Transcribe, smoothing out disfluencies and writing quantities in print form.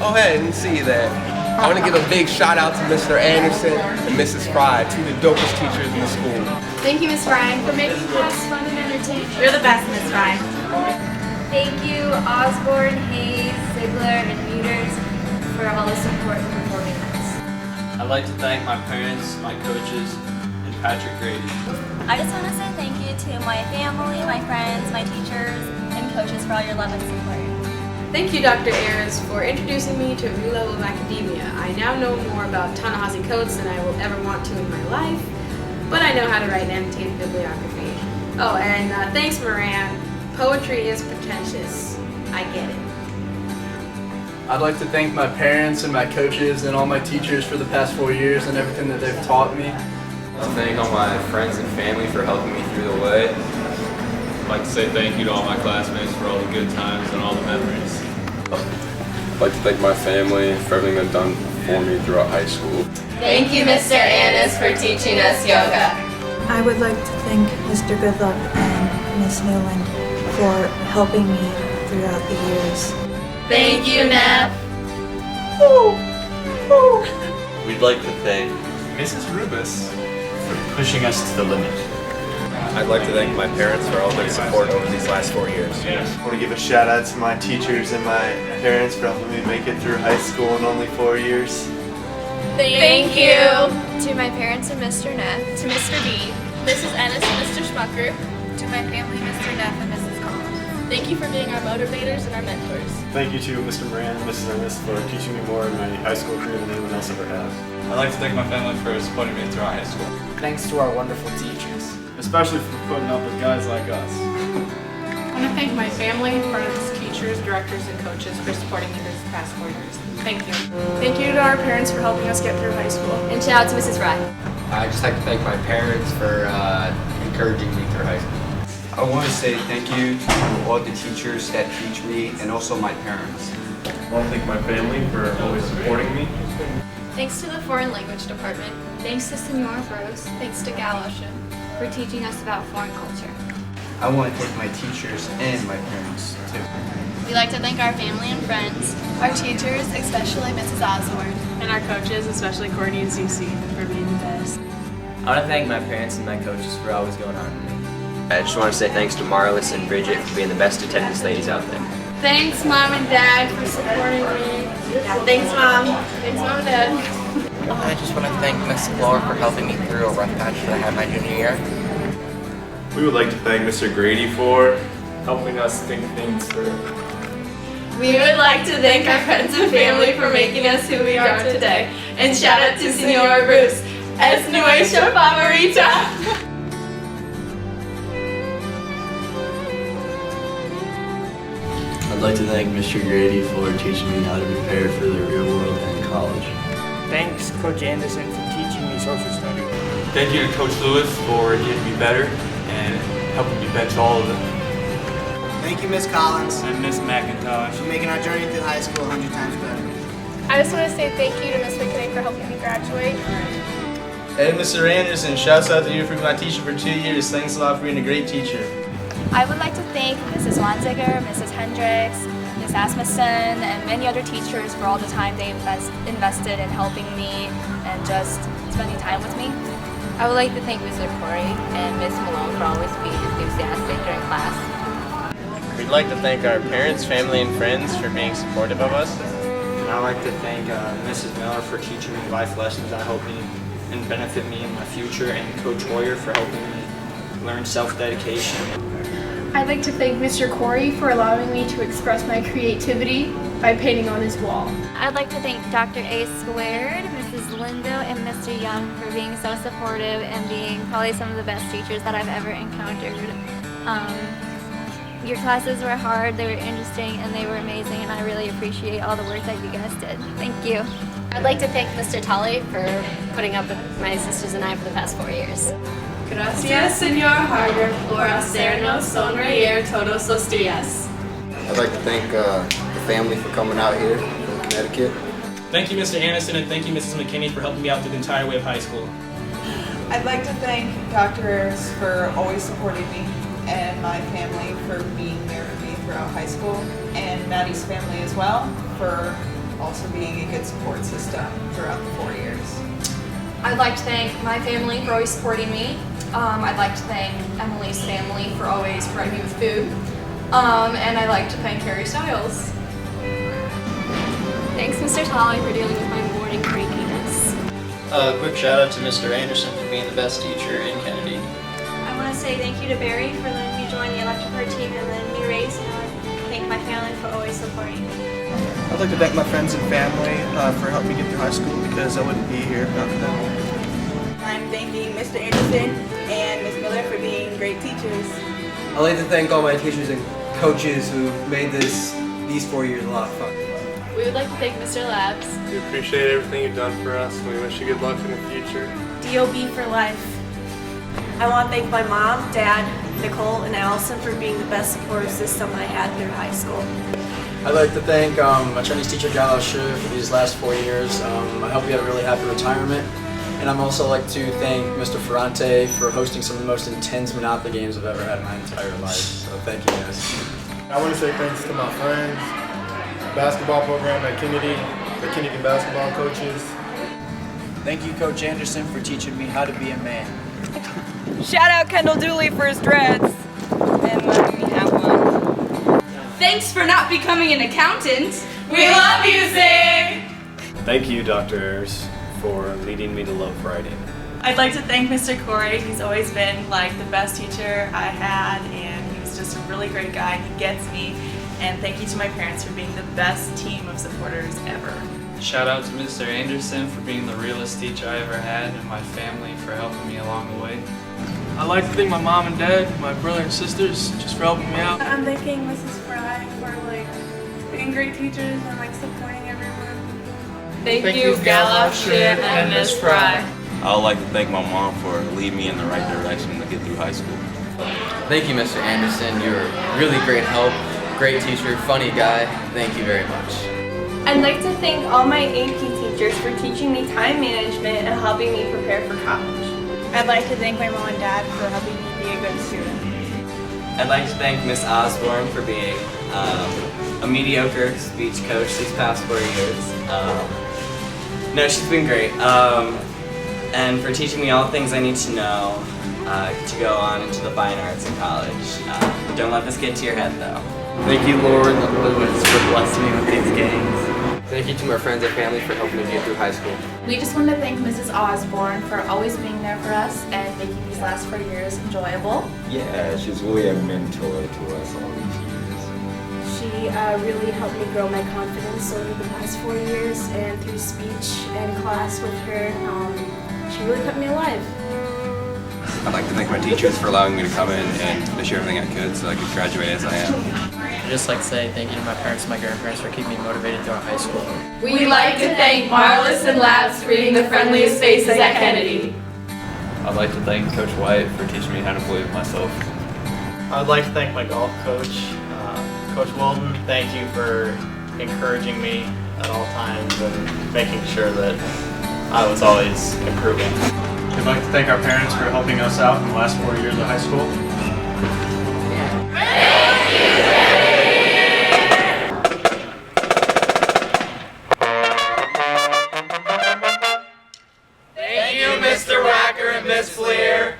Oh, hey, I didn't see you there. I want to give a big shout out to Mr. Anderson and Mrs. Fry, two of the dopest teachers in the school. Thank you, Miss Fry, for making class fun and entertaining. You're the best, Miss Fry. Thank you, Osborne, Hayes, Ziegler, and Meters for all the support in performing arts. I'd like to thank my parents, my coaches, and Patrick Grady. I just want to say thank you to my family, my friends, my teachers, and coaches for all your love and support. Thank you, Dr. Ayers, for introducing me to a new level of academia. I now know more about Ta-Nehisi Coates than I will ever want to in my life, but I know how to write an annotated bibliography. Oh, and thanks, Moran. Poetry is pretentious. I get it. I'd like to thank my parents and my coaches and all my teachers for the past 4 years and everything that they've taught me. To thank all my friends and family for helping me through the way. I'd like to say thank you to all my classmates for all the good times and all the memories. I'd like to thank my family for everything they've done for me throughout high school. Thank you, Mr. Annis, for teaching us yoga. I would like to thank Mr. Goodluck and Miss Newland for helping me throughout the years. Thank you, Neff. We'd like to thank Mrs. Rubus for pushing us to the limit. I'd like to thank my parents for all their support over these last 4 years. I want to give a shout out to my teachers and my parents for helping me make it through high school in only 4 years. Thank you. To my parents and Mr. Neff. To Mr. B, Mrs. Ennis and Mr. Schmucker. To my family, Mr. Neff and Mrs. Collins. Thank you for being our motivators and our mentors. Thank you to Mr. Moran and Mrs. Ernest for teaching me more in my high school career than anyone else ever has. I'd like to thank my family for supporting me throughout high school. Thanks to our wonderful teachers, especially for putting up with guys like us. I want to thank my family, friends, teachers, directors, and coaches for supporting me this past 4 years. Thank you. Thank you to our parents for helping us get through high school. And shout out to Mrs. Fry. I'd just like to thank my parents for encouraging me through high school. I want to say thank you to all the teachers that teach me and also my parents. I want to thank my family for always supporting me. Thanks to the Foreign Language Department. Thanks to Senora Rose. Thanks to Galosha for teaching us about foreign culture. I want to thank my teachers and my parents too. We'd like to thank our family and friends, Our teachers, especially Mrs. Osborne. And our coaches, especially Courtney and Cece, for being the best. I want to thank my parents and my coaches for always going on with me. I just want to say thanks to Marlis and Bridget for being the best attendance ladies out there. Thanks, Mom and Dad, for supporting me. Thanks, Mom. Thanks, Mom and Dad. I just want to thank Miss Flora for helping me through a rough patch that I had my junior year. We would like to thank Mr. Grady for Helping us think things through. We would like to thank our friends and family for making us who we are today. And shout out to Senora Bruce. Es nuestra favorita. I'd like to thank Mr. Grady for teaching me how to prepare for the real world and college. Thanks, Coach Anderson, for teaching me social studies. Thank you to Coach Lewis for getting me better and helping me bench all of them. Thank you, Miss Collins. And Miss McIntosh For making our journey through high school 100 times better. I just want to say thank you to Miss McKinney for helping me graduate. Hey, Mr. Anderson, shouts out to you for being my teacher for 2 years. Thanks a lot for being a great teacher. I would like to thank Mrs. Wanziger, Mrs. Hendricks, Ms. Asmussen, and many other teachers for all the time they invested in helping me and just spending time with me. I would like to thank Mr. Corey and Ms. Malone for always being enthusiastic during class. We'd like to thank our parents, family, and friends for being supportive of us. And I'd like to thank Mrs. Miller for teaching me life lessons that help me and benefit me in my future, and Coach Hoyer for helping me learn self-dedication. I'd like to thank Mr. Corey for allowing me to express my creativity by painting on his wall. I'd like to thank Dr. A Squared, Mrs. Lindo, and Mr. Young for being so supportive and being probably some of the best teachers that I've ever encountered. Your classes were hard, they were interesting, and they were amazing, and I really appreciate all the work that you guys did. Thank you. I'd like to thank Mr. Tully for putting up with my sisters and I for the past 4 years. Gracias, Senor Harder, por hacernos sonreír todos los días. I'd like to thank the family for coming out here from Connecticut. Thank you, Mr. Anderson, and thank you, Mrs. McKinney, for helping me out through the entire way of high school. I'd like to thank Dr. Ayers for always supporting me and my family for being there for me throughout high school, and Maddie's family as well for also being a good support system throughout the 4 years. I'd like to thank my family for always supporting me. I'd like to thank Emily's family for always providing me with food. And I'd like to thank Harry Styles. Thanks, Mr. Tolley, for dealing with my morning crankiness. A quick shout out to Mr. Anderson for being the best teacher in Kennedy. I want to say thank you to Barry for letting me join the electric art team and letting me race, and I want to thank my family for always supporting me. I'd like to thank my friends and family for helping me get through high school because I wouldn't be here without them. I'm thanking Mr. Anderson and Ms. Miller for being great teachers. I'd like to thank all my teachers and coaches who made these 4 years a lot of fun. We would like to thank Mr. Labs. We appreciate everything you've done for us, and we wish you good luck in the future. DOB for life. I want to thank my mom, dad, Nicole, and Allison for being the best support system I had through high school. I'd like to thank my Chinese teacher Galasha for these last 4 years. I hope you had a really happy retirement. And I'm also like to thank Mr. Ferrante for hosting some of the most intense Monopoly games I've ever had in my entire life. So thank you guys. I want to say thanks to my friends, basketball program at Kennedy, the Kennedy basketball coaches. Thank you, Coach Anderson, for teaching me how to be a man. Shout out Kendall Dooley for his dreads and letting me have one. Thanks for not becoming an accountant. We love you, Zig! Thank you, Dr. Ayers, for leading me to love writing. I'd like to thank Mr. Corey. He's always been like the best teacher I had, and he was just a really great guy. He gets me. And thank you to my parents for being the best team of supporters ever. Shout out to Mr. Anderson for being the realest teacher I ever had, and my family for helping me along the way. I'd like to thank my mom and dad, my brother and sisters, just for helping me out. I'm thanking Mrs. Fry for being great teachers and supporting everyone. Thank you, Galosh and Ms. Fry. I would like to thank my mom for leading me in the right direction to get through high school. Thank you, Mr. Anderson. You're really great help, great teacher, funny guy. Thank you very much. I'd like to thank all my AP teachers for teaching me time management and helping me prepare for college. I'd like to thank my mom and dad for helping me be a good student. I'd like to thank Miss Osborne for being a mediocre speech coach these past 4 years. No, she's been great. And for teaching me all the things I need to know to go on into the fine arts in college. Don't let this get to your head though. Thank you, Lauren and Lewis, for blessing me with these games. Thank you to my friends and family for helping me get through high school. We just want to thank Mrs. Osborne for always being there for us and making these last 4 years enjoyable. Yeah, she's really a mentor to us all these years. She really helped me grow my confidence over the past 4 years, and through speech and class with her, she really kept me alive. I'd like to thank my teachers for allowing me to come in and finish everything I could so I could graduate as I am. I'd just like to say thank you to my parents and my grandparents for keeping me motivated throughout high school. We'd like to thank Marlis and Labs for being the friendliest faces at Kennedy. I'd like to thank Coach White for teaching me how to believe in myself. I'd like to thank my golf coach, Coach Wilden. Thank you for encouraging me at all times and making sure that I was always improving. We'd like to thank our parents for helping us out in the last 4 years of high school. Thank you, Mr. Wacker and Miss Fleer.